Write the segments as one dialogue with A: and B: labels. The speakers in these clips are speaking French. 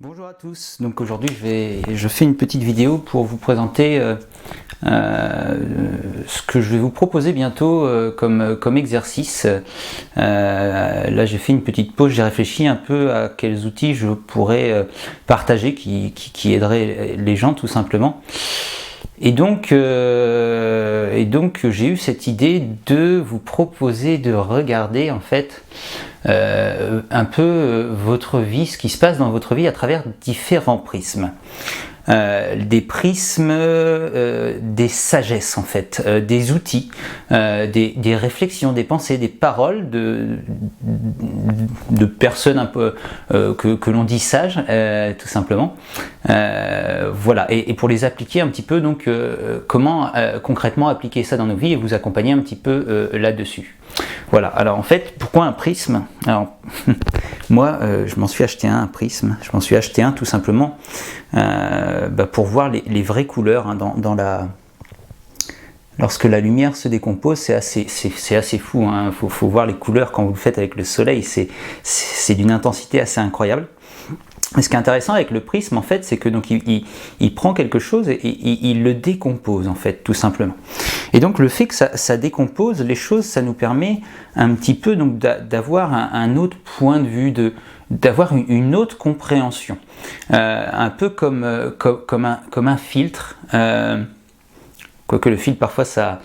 A: Bonjour à tous, donc aujourd'hui je fais une petite vidéo pour vous présenter ce que je vais vous proposer bientôt comme exercice. Là j'ai fait une petite pause, j'ai réfléchi un peu à quels outils je pourrais partager qui aideraient les gens tout simplement. Et donc j'ai eu cette idée de vous proposer de regarder en fait un peu votre vie, ce qui se passe dans votre vie à travers différents prismes. Des prismes, des sagesses en fait, des outils, des réflexions, des pensées, des paroles de personnes un peu que l'on dit sages, tout simplement. Voilà, et pour les appliquer un petit peu, donc comment concrètement appliquer ça dans nos vies et vous accompagner un petit peu là-dessus. Voilà, alors en fait, pourquoi un prisme? Alors, moi, je m'en suis acheté un prisme, je m'en suis acheté un tout simplement pour voir les vraies couleurs hein, lorsque la lumière se décompose, c'est assez fou, hein. Faut voir les couleurs quand vous le faites avec le soleil, c'est d'une intensité assez incroyable. Mais ce qui est intéressant avec le prisme, en fait, c'est que donc il prend quelque chose et il le décompose, en fait, tout simplement. Et donc le fait que ça décompose les choses, ça nous permet un petit peu donc d'avoir un autre point de vue, d'avoir une autre compréhension, un peu comme un filtre. Quoique le filtre parfois ça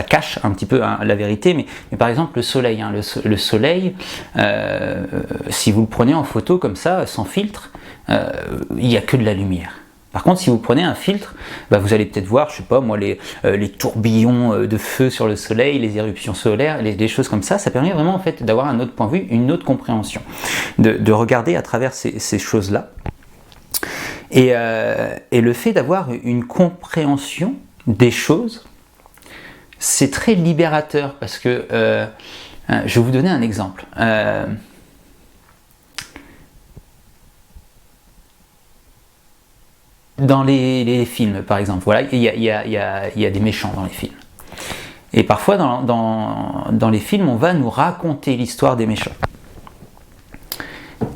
A: cache un petit peu hein, la vérité, mais par exemple le soleil, hein, le soleil, si vous le prenez en photo comme ça, sans filtre, il n'y a que de la lumière. Par contre, si vous prenez un filtre, vous allez peut-être voir, je sais pas moi, les tourbillons de feu sur le soleil, les éruptions solaires, des choses comme ça. Ça permet vraiment en fait d'avoir un autre point de vue, une autre compréhension, de regarder à travers ces choses-là. Et le fait d'avoir une compréhension des choses, c'est très libérateur parce que je vais vous donner un exemple. Dans les films, par exemple, voilà, il y a des méchants dans les films. Et parfois, dans les films, on va nous raconter l'histoire des méchants.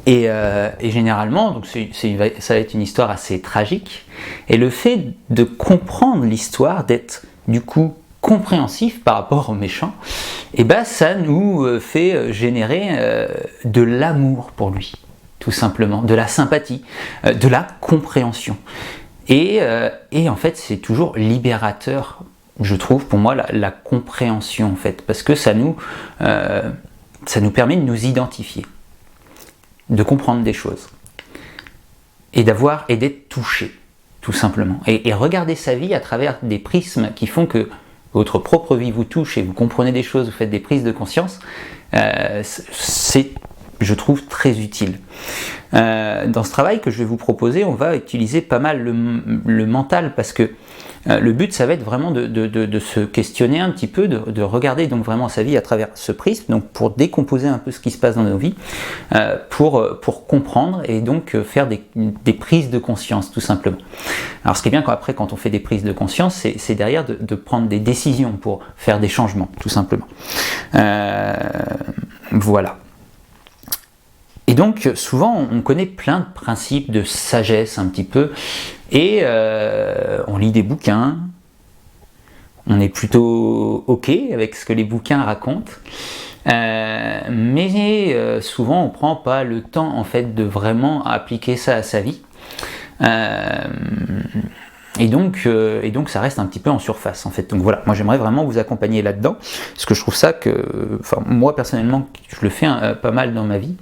A: Et généralement, donc ça va être une histoire assez tragique. Et le fait de comprendre l'histoire, d'être du coup compréhensif par rapport aux méchants, ça nous fait générer de l'amour pour lui, tout simplement, de la sympathie, de la compréhension. Et en fait, c'est toujours libérateur, je trouve, pour moi, la compréhension, en fait, parce que ça nous permet de nous identifier, de comprendre des choses et d'être touché tout simplement et regarder sa vie à travers des prismes qui font que votre propre vie vous touche et vous comprenez des choses, vous faites des prises de conscience, c'est, je trouve, très utile. Dans ce travail que je vais vous proposer, on va utiliser pas mal le mental parce que le but, ça va être vraiment de se questionner un petit peu, de regarder donc vraiment sa vie à travers ce prisme, donc pour décomposer un peu ce qui se passe dans nos vies, pour comprendre et donc faire des prises de conscience tout simplement. Alors ce qui est bien quand on fait des prises de conscience, c'est derrière de prendre des décisions pour faire des changements tout simplement. Voilà. Et donc souvent on connaît plein de principes de sagesse un petit peu et on lit des bouquins, on est plutôt ok avec ce que les bouquins racontent, mais souvent on prend pas le temps en fait de vraiment appliquer ça à sa vie. Et donc ça reste un petit peu en surface en fait. Donc voilà, moi j'aimerais vraiment vous accompagner là-dedans, parce que je trouve ça moi personnellement, je le fais pas mal dans ma vie.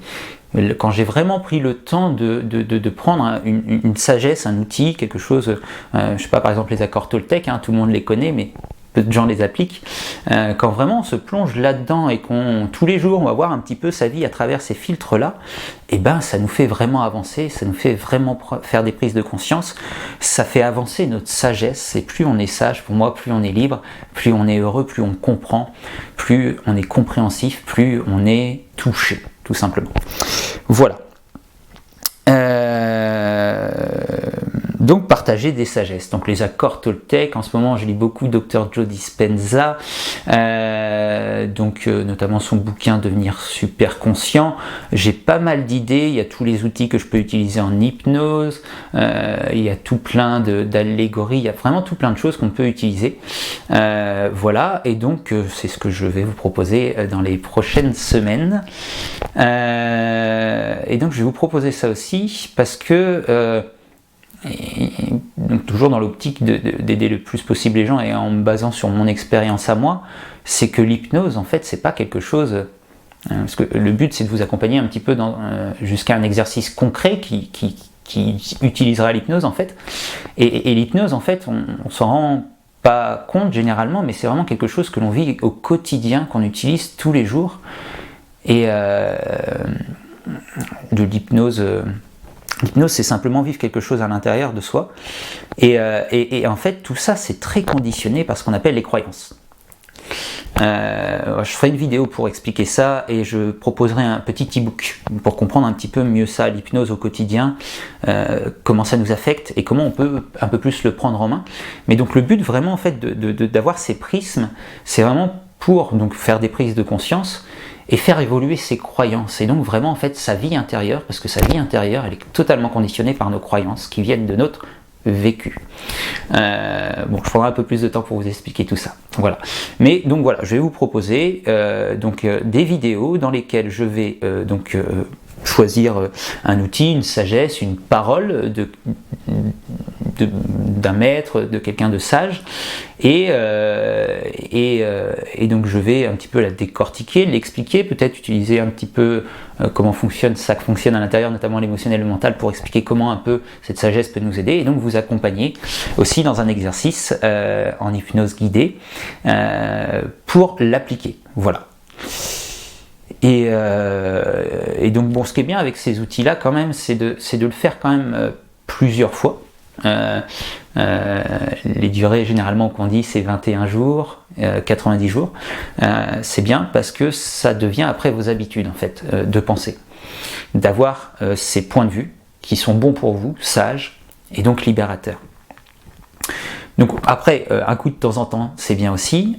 A: Quand j'ai vraiment pris le temps de prendre une sagesse, un outil, quelque chose, je sais pas, par exemple les accords Toltec, hein, tout le monde les connaît, mais peu de gens les appliquent. Quand vraiment on se plonge là-dedans et tous les jours on va voir un petit peu sa vie à travers ces filtres-là, ça nous fait vraiment avancer, ça nous fait vraiment faire des prises de conscience, ça fait avancer notre sagesse, et plus on est sage, pour moi, plus on est libre, plus on est heureux, plus on comprend, plus on est compréhensif, plus on est touché, tout simplement. Voilà. Donc partager des sagesses. Donc les accords Toltec, en ce moment je lis beaucoup Dr Joe Dispenza, notamment son bouquin Devenir super conscient. J'ai pas mal d'idées, il y a tous les outils que je peux utiliser en hypnose, il y a tout plein d'allégories, il y a vraiment tout plein de choses qu'on peut utiliser. Voilà, et donc c'est ce que je vais vous proposer dans les prochaines semaines. Et donc je vais vous proposer ça aussi parce que donc toujours dans l'optique d'aider le plus possible les gens et en me basant sur mon expérience à moi, c'est que l'hypnose en fait c'est pas quelque chose, parce que le but c'est de vous accompagner un petit peu jusqu'à un exercice concret qui utilisera l'hypnose en fait, et l'hypnose en fait on s'en rend pas compte généralement, mais c'est vraiment quelque chose que l'on vit au quotidien, qu'on utilise tous les jours, et de l'hypnose. L'hypnose, c'est simplement vivre quelque chose à l'intérieur de soi. Et en fait, tout ça, c'est très conditionné par ce qu'on appelle les croyances. Je ferai une vidéo pour expliquer ça et je proposerai un petit e-book pour comprendre un petit peu mieux ça, l'hypnose au quotidien, comment ça nous affecte et comment on peut un peu plus le prendre en main. Mais donc le but vraiment en fait d'avoir ces prismes, c'est vraiment pour donc faire des prises de conscience et faire évoluer ses croyances, et donc vraiment en fait sa vie intérieure, parce que sa vie intérieure elle est totalement conditionnée par nos croyances qui viennent de notre vécu. Je prendrai un peu plus de temps pour vous expliquer tout ça. Voilà. Mais donc voilà, je vais vous proposer des vidéos dans lesquelles je vais choisir un outil, une sagesse, une parole d'un maître, de quelqu'un de sage, et donc je vais un petit peu la décortiquer, l'expliquer, peut-être utiliser un petit peu comment fonctionne à l'intérieur, notamment l'émotionnel et le mental, pour expliquer comment un peu cette sagesse peut nous aider, et donc vous accompagner aussi dans un exercice en hypnose guidée pour l'appliquer. Voilà. Et donc bon, ce qui est bien avec ces outils-là quand même, c'est de le faire quand même plusieurs fois. Les durées généralement qu'on dit c'est 21 jours, 90 jours. C'est bien parce que ça devient après vos habitudes en fait de penser, d'avoir ces points de vue qui sont bons pour vous, sages et donc libérateurs. Donc après, un coup de temps en temps, c'est bien aussi.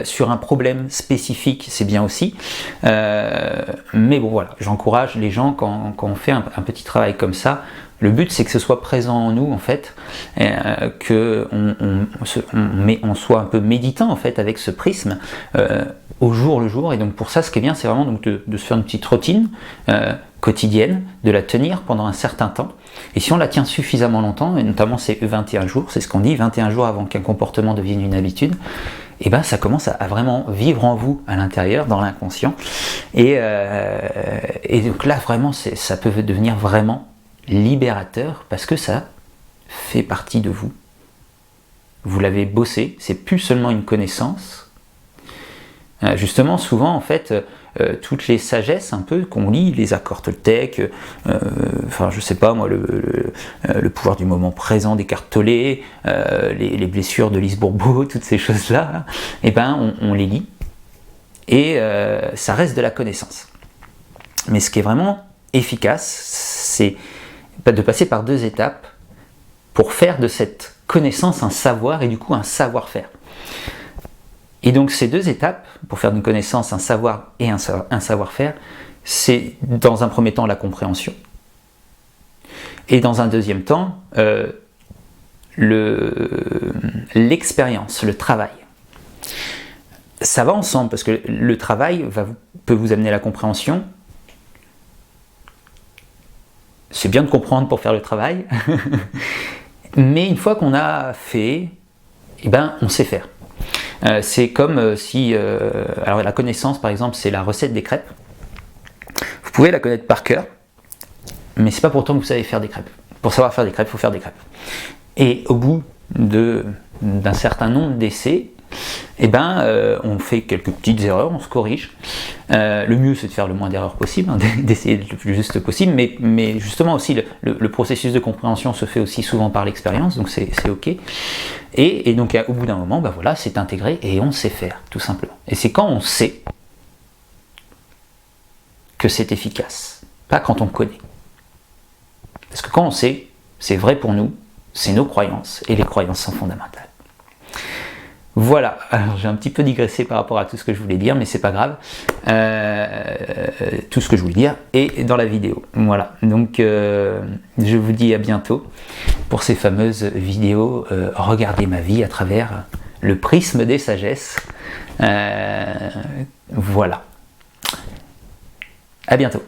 A: Sur un problème spécifique, c'est bien aussi. Mais bon, voilà, j'encourage les gens quand on fait un petit travail comme ça. Le but, c'est que ce soit présent en nous, en fait, qu'on soit un peu méditant, en fait, avec ce prisme au jour le jour. Et donc pour ça, ce qui est bien, c'est vraiment donc de se faire une petite routine quotidienne, de la tenir pendant un certain temps. Et si on la tient suffisamment longtemps, et notamment ces 21 jours, c'est ce qu'on dit, 21 jours avant qu'un comportement devienne une habitude, et ben ça commence à vraiment vivre en vous, à l'intérieur, dans l'inconscient. Et donc là, vraiment, ça peut devenir vraiment libérateur, parce que ça fait partie de vous. Vous l'avez bossé, c'est plus seulement une connaissance. Justement, souvent, en fait, toutes les sagesses un peu qu'on lit, les accords Toltec, je sais pas moi, le pouvoir du moment présent d'Eckhart Tolle, les blessures de Lise Bourbeau, toutes ces choses-là, et ben on les lit et ça reste de la connaissance. Mais ce qui est vraiment efficace, c'est de passer par 2 étapes pour faire de cette connaissance un savoir et du coup un savoir-faire. Et donc ces 2 étapes, pour faire d'une connaissance un savoir et un savoir-faire, c'est dans un premier temps la compréhension, et dans un deuxième temps l'expérience, le travail. Ça va ensemble, parce que le travail peut vous amener à la compréhension. C'est bien de comprendre pour faire le travail, mais une fois qu'on a fait, on sait faire. C'est comme si... alors la connaissance, par exemple, c'est la recette des crêpes. Vous pouvez la connaître par cœur, mais c'est pas pourtant que vous savez faire des crêpes. Pour savoir faire des crêpes, il faut faire des crêpes. Et au bout d'un certain nombre d'essais, on fait quelques petites erreurs, on se corrige. Le mieux, c'est de faire le moins d'erreurs possible, d'essayer d'être le plus juste possible, mais justement aussi, le processus de compréhension se fait aussi souvent par l'expérience, donc c'est ok. Et donc, au bout d'un moment, c'est intégré et on sait faire, tout simplement. Et c'est quand on sait que c'est efficace, pas quand on connaît. Parce que quand on sait, c'est vrai pour nous, c'est nos croyances, et les croyances sont fondamentales. Voilà, alors j'ai un petit peu digressé par rapport à tout ce que je voulais dire, mais c'est pas grave. Tout ce que je voulais dire est dans la vidéo. Voilà, donc je vous dis à bientôt pour ces fameuses vidéos Regardez ma vie à travers le prisme des sagesses. Voilà, à bientôt.